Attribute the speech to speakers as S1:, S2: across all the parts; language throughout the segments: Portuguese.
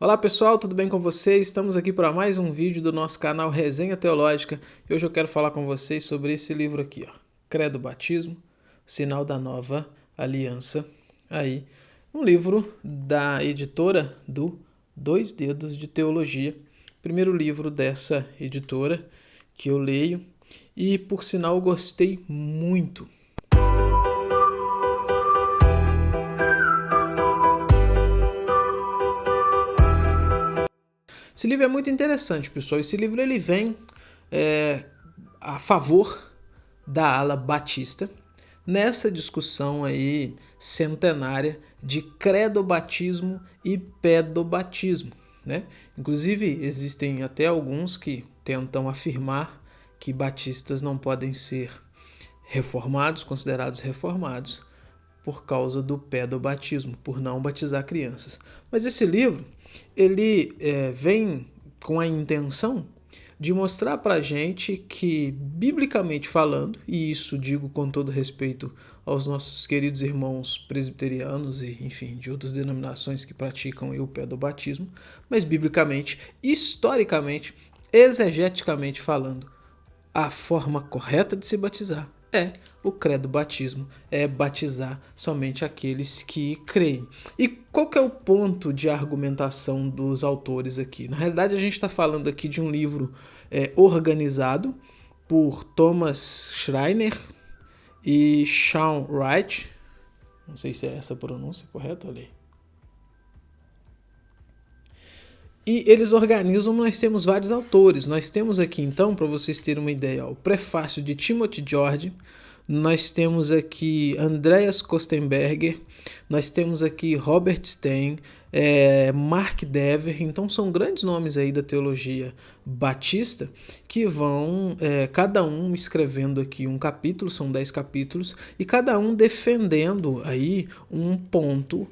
S1: Olá pessoal, tudo bem com vocês? Estamos aqui para mais um vídeo do nosso canal Resenha Teológica e hoje eu quero falar com vocês sobre esse livro aqui, ó, Credo Batismo, Sinal da Nova Aliança. Aí, um livro da editora do Dois Dedos de Teologia, primeiro livro dessa editora que eu leio e por sinal eu gostei muito. Esse livro é muito interessante, pessoal. Esse livro ele vem a favor da ala batista nessa discussão aí centenária de credobatismo e pedobatismo, né? Inclusive existem até alguns que tentam afirmar que batistas não podem ser reformados, considerados reformados, por causa do pedobatismo, por não batizar crianças. Mas esse livro ele vem com a intenção de mostrar para a gente que, biblicamente falando, e isso digo com todo respeito aos nossos queridos irmãos presbiterianos e, enfim, de outras denominações que praticam o pedobatismo, mas biblicamente, historicamente, exegeticamente falando, a forma correta de se batizar é o credo batismo, é batizar somente aqueles que creem. E qual que é o ponto de argumentação dos autores aqui? Na realidade, a gente está falando aqui de um livro organizado por Thomas Schreiner e Sean Wright. Não sei se é essa a pronúncia correta, olha aí. E eles organizam, nós temos vários autores. Nós temos aqui, então, para vocês terem uma ideia, ó, o prefácio de Timothy George, nós temos aqui Andreas Kostenberger, nós temos aqui Robert Stein, Mark Dever, então são grandes nomes aí da teologia batista que vão, cada um escrevendo aqui um capítulo, são 10 capítulos, e cada um defendendo aí um ponto,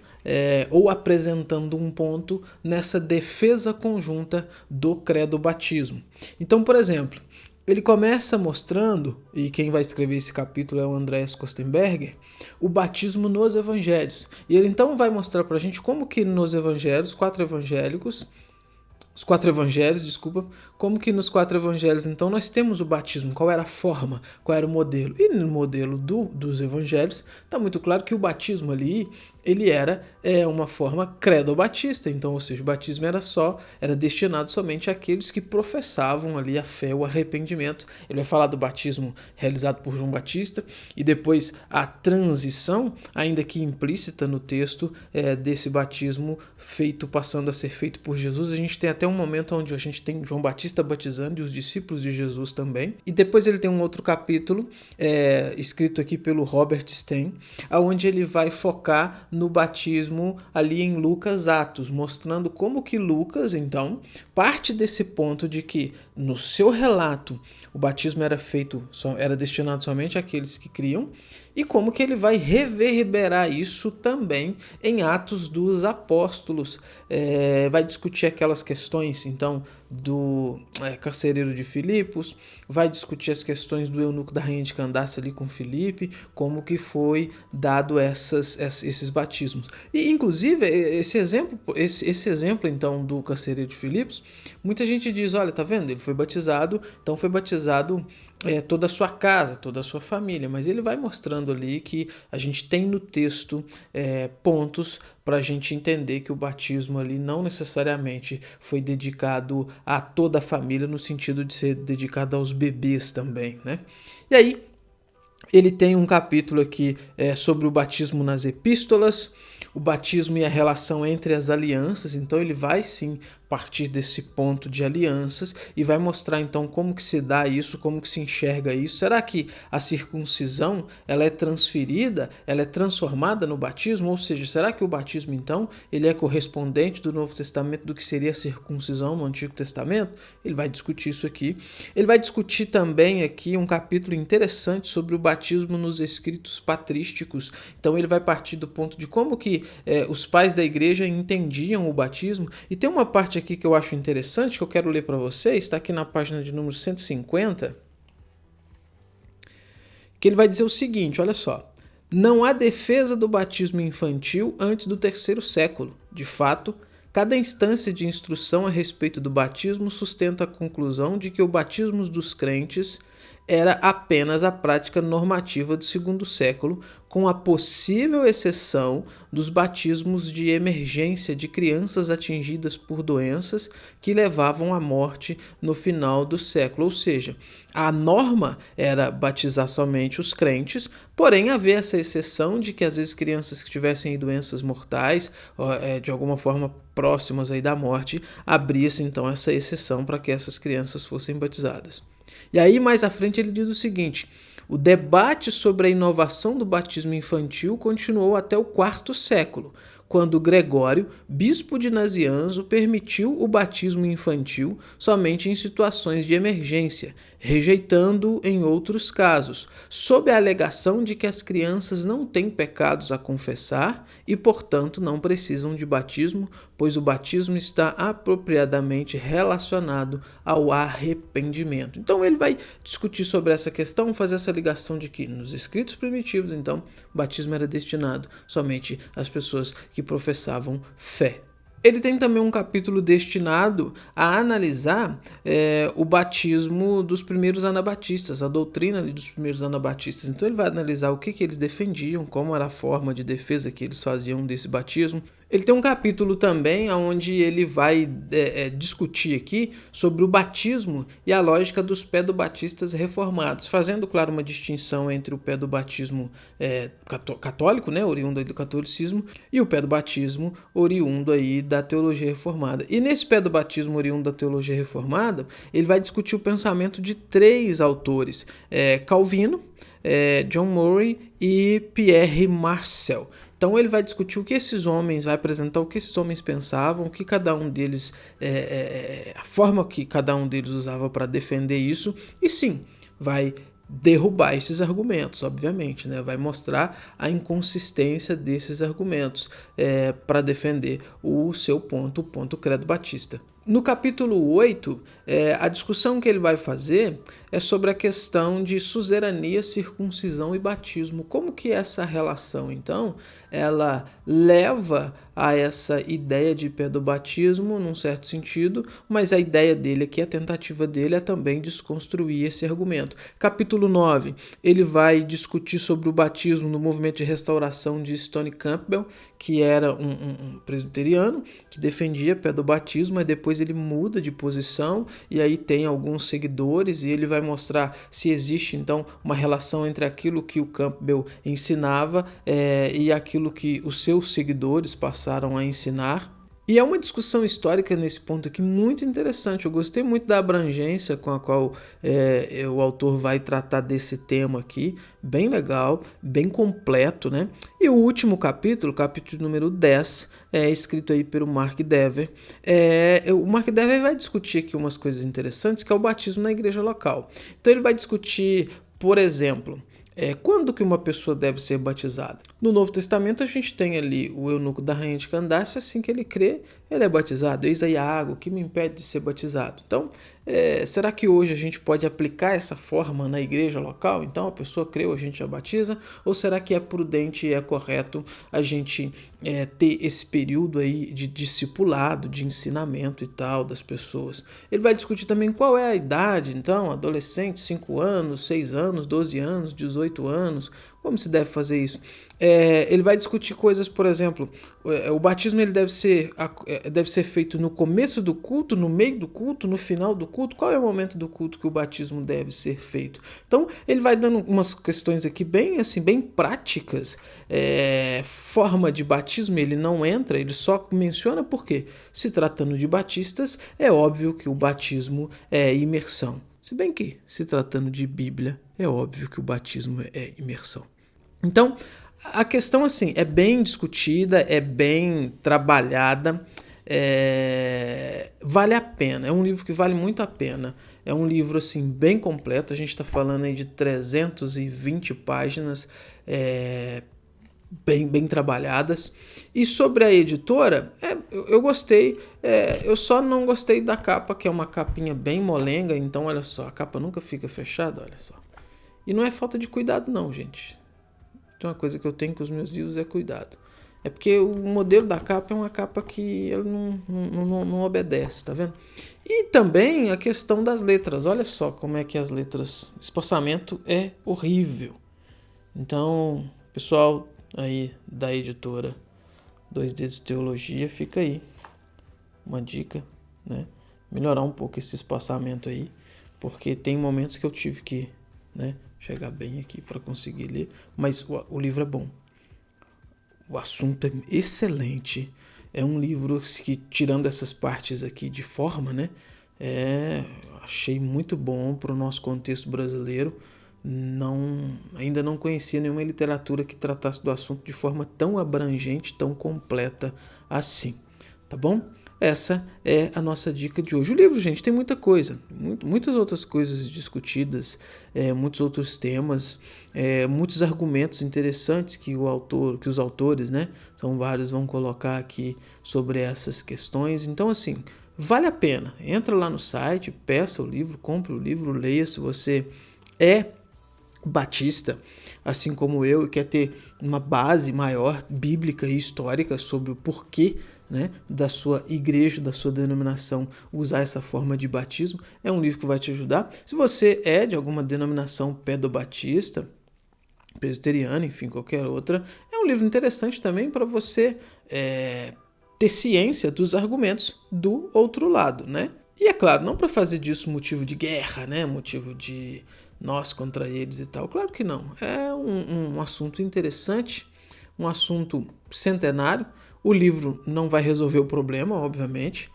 S1: ou apresentando um ponto nessa defesa conjunta do credo batismo. Então, por exemplo, ele começa mostrando, e quem vai escrever esse capítulo é o Andreas Kostenberger, o batismo nos evangelhos. E ele então vai mostrar para a gente como que nos evangelhos, os quatro evangelhos, como que nos quatro evangelhos, então, nós temos o batismo, qual era a forma, qual era o modelo. E no modelo dos evangelhos, está muito claro que o batismo ali, ele era uma forma credo-batista, então, ou seja, o batismo era destinado somente àqueles que professavam ali a fé, o arrependimento. Ele vai falar do batismo realizado por João Batista, e depois a transição, ainda que implícita no texto, desse batismo passando a ser feito por Jesus. A gente tem até um momento onde a gente tem João Batista batizando e os discípulos de Jesus também. E depois ele tem um outro capítulo, escrito aqui pelo Robert Stein, onde ele vai focar no batismo ali em Lucas Atos, mostrando como que Lucas, então, parte desse ponto de que no seu relato o batismo era destinado somente àqueles que criam, e como que ele vai reverberar isso também em Atos dos Apóstolos. Vai discutir aquelas questões, então, do carcereiro de Filipos, vai discutir as questões do eunuco da rainha de Candace ali com Filipe, como que foi dado esses batismos. E, inclusive, esse exemplo, então, do carcereiro de Filipos, muita gente diz, olha, tá vendo? Ele foi batizado, então foi batizado toda a sua casa, toda a sua família, mas ele vai mostrando ali que a gente tem no texto pontos para a gente entender que o batismo ali não necessariamente foi dedicado a toda a família, no sentido de ser dedicado aos bebês também, né? E aí, ele tem um capítulo aqui sobre o batismo nas epístolas, o batismo e a relação entre as alianças, então ele vai sim partir desse ponto de alianças e vai mostrar então como que se dá isso, como que se enxerga isso. Será que a circuncisão ela é transferida, ela é transformada no batismo? Ou seja, será que o batismo então ele é correspondente do Novo Testamento do que seria a circuncisão no Antigo Testamento? Ele vai discutir isso aqui. Ele vai discutir também aqui um capítulo interessante sobre o batismo nos escritos patrísticos. Então ele vai partir do ponto de como que os pais da igreja entendiam o batismo. E tem uma parte aqui que eu acho interessante, que eu quero ler para vocês, está aqui na página de número 150, que ele vai dizer o seguinte, olha só: não há defesa do batismo infantil antes do terceiro século. De fato, Cada instância de instrução a respeito do batismo sustenta a conclusão de que o batismo dos crentes era apenas a prática normativa do segundo século, com a possível exceção dos batismos de emergência de crianças atingidas por doenças que levavam à morte no final do século. Ou seja, a norma era batizar somente os crentes, porém haver essa exceção de que às vezes crianças que tivessem doenças mortais, de alguma forma próximas aí da morte, abria-se então essa exceção para que essas crianças fossem batizadas. E aí, mais à frente, ele diz o seguinte: o debate sobre a inovação do batismo infantil continuou até o IV século, quando Gregório, bispo de Nazianzo, permitiu o batismo infantil somente em situações de emergência, rejeitando-o em outros casos, sob a alegação de que as crianças não têm pecados a confessar e, portanto, não precisam de batismo, pois o batismo está apropriadamente relacionado ao arrependimento. Então ele vai discutir sobre essa questão, fazer essa ligação de que nos escritos primitivos, então, o batismo era destinado somente às pessoas que professavam fé. Ele tem também um capítulo destinado a analisar o batismo dos primeiros anabatistas, a doutrina dos primeiros anabatistas. Então ele vai analisar o que eles defendiam, como era a forma de defesa que eles faziam desse batismo. Ele tem um capítulo também onde ele vai discutir aqui sobre o batismo e a lógica dos pedobatistas reformados, fazendo, claro, uma distinção entre o pedobatismo católico, né, oriundo aí do catolicismo, e o pedobatismo oriundo aí da teologia reformada. E nesse pedobatismo oriundo da teologia reformada, ele vai discutir o pensamento de 3 autores, Calvino, John Murray e Pierre Marcel. Então ele vai discutir o que esses homens, vai apresentar o que esses homens pensavam, o que cada um deles, a forma que cada um deles usava para defender isso, e sim, vai derrubar esses argumentos, obviamente, né? Vai mostrar a inconsistência desses argumentos para defender o seu ponto, o ponto credo batista. No capítulo 8, a discussão que ele vai fazer é sobre a questão de suzerania, circuncisão e batismo. Como que essa relação, então, ela leva a essa ideia de pedobatismo, num certo sentido, mas a ideia dele aqui, a tentativa dele é também desconstruir esse argumento. Capítulo 9, ele vai discutir sobre o batismo no movimento de restauração de Stone Campbell, que era um presbiteriano que defendia pedobatismo, mas depois ele muda de posição e aí tem alguns seguidores e ele vai mostrar se existe então uma relação entre aquilo que o Campbell ensinava e aquilo que os seus seguidores passaram a ensinar. E é uma discussão histórica nesse ponto aqui muito interessante. Eu gostei muito da abrangência com a qual o autor vai tratar desse tema aqui. Bem legal, bem completo, né? E o último capítulo, capítulo número 10, é escrito aí pelo Mark Dever. O Mark Dever vai discutir aqui umas coisas interessantes, que é o batismo na igreja local. Então ele vai discutir, por exemplo, quando que uma pessoa deve ser batizada? No Novo Testamento a gente tem ali o eunuco da rainha de Candace, assim que ele crê, ele é batizado. Eis aí a água, o que me impede de ser batizado? Então, será que hoje a gente pode aplicar essa forma na igreja local? Então a pessoa creu, a gente já batiza? Ou será que é prudente e é correto a gente ter esse período aí de discipulado, de ensinamento e tal das pessoas? Ele vai discutir também qual é a idade, então, adolescente, 5 anos, 6 anos, 12 anos, 18 anos, como se deve fazer isso? Ele vai discutir coisas, por exemplo, o batismo ele deve ser feito no começo do culto, no meio do culto, no final do culto. Qual é o momento do culto que o batismo deve ser feito? Então, ele vai dando umas questões aqui bem práticas. Forma de batismo ele não entra, ele só menciona porque, se tratando de batistas, é óbvio que o batismo é imersão. Se bem que, se tratando de Bíblia, é óbvio que o batismo é imersão. Então, a questão assim é bem discutida, é bem trabalhada, vale a pena, é um livro que vale muito a pena. É um livro assim bem completo, a gente está falando aí de 320 páginas, bem trabalhadas. E sobre a editora, eu gostei, eu só não gostei da capa, que é uma capinha bem molenga, então olha só, a capa nunca fica fechada, olha só. E não é falta de cuidado não, gente. Então uma coisa que eu tenho com os meus livros é cuidado. É porque o modelo da capa é uma capa que ele não obedece, tá vendo? E também a questão das letras. Olha só como é que as letras... O espaçamento é horrível. Então, pessoal aí da editora Dois Dedos de Teologia, fica aí uma dica, né? Melhorar um pouco esse espaçamento aí, porque tem momentos que eu tive que, né, chegar bem aqui para conseguir ler, mas o livro é bom. O assunto é excelente. É um livro que, tirando essas partes aqui de forma, né, achei muito bom para o nosso contexto brasileiro. Ainda não conhecia nenhuma literatura que tratasse do assunto de forma tão abrangente, tão completa assim, tá bom? Essa é a nossa dica de hoje. O livro, gente, tem muita coisa, muitas outras coisas discutidas, muitos outros temas, muitos argumentos interessantes que os autores, né, são vários, vão colocar aqui sobre essas questões. Então, assim, vale a pena. Entra lá no site, peça o livro, compre o livro, leia. Se você é batista, assim como eu, e quer ter uma base maior bíblica e histórica sobre o porquê, né, da sua igreja, da sua denominação usar essa forma de batismo, é um livro que vai te ajudar. Se você é de alguma denominação pedobatista, presbiteriana, enfim, qualquer outra, é um livro interessante também para você ter ciência dos argumentos do outro lado, né? E é claro, não para fazer disso motivo de guerra, né? Motivo de nós contra eles e tal. Claro que não. É um assunto interessante, um assunto centenário. O livro não vai resolver o problema, obviamente.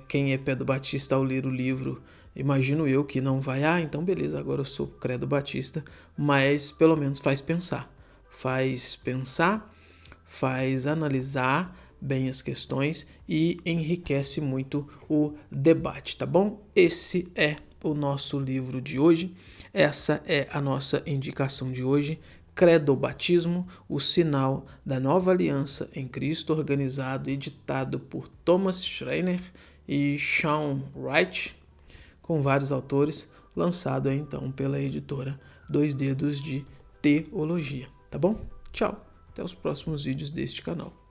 S1: Quem é pedobatista ao ler o livro, imagino eu que não vai, então beleza, agora eu sou credo batista, mas pelo menos faz pensar. Faz pensar, faz analisar bem as questões e enriquece muito o debate, tá bom? Esse é o nosso livro de hoje, essa é a nossa indicação de hoje, Credobatismo, o sinal da nova aliança em Cristo, organizado e editado por Thomas Schreiner e Sean Wright, com vários autores, lançado então pela editora Dois Dedos de Teologia, tá bom? Tchau, até os próximos vídeos deste canal.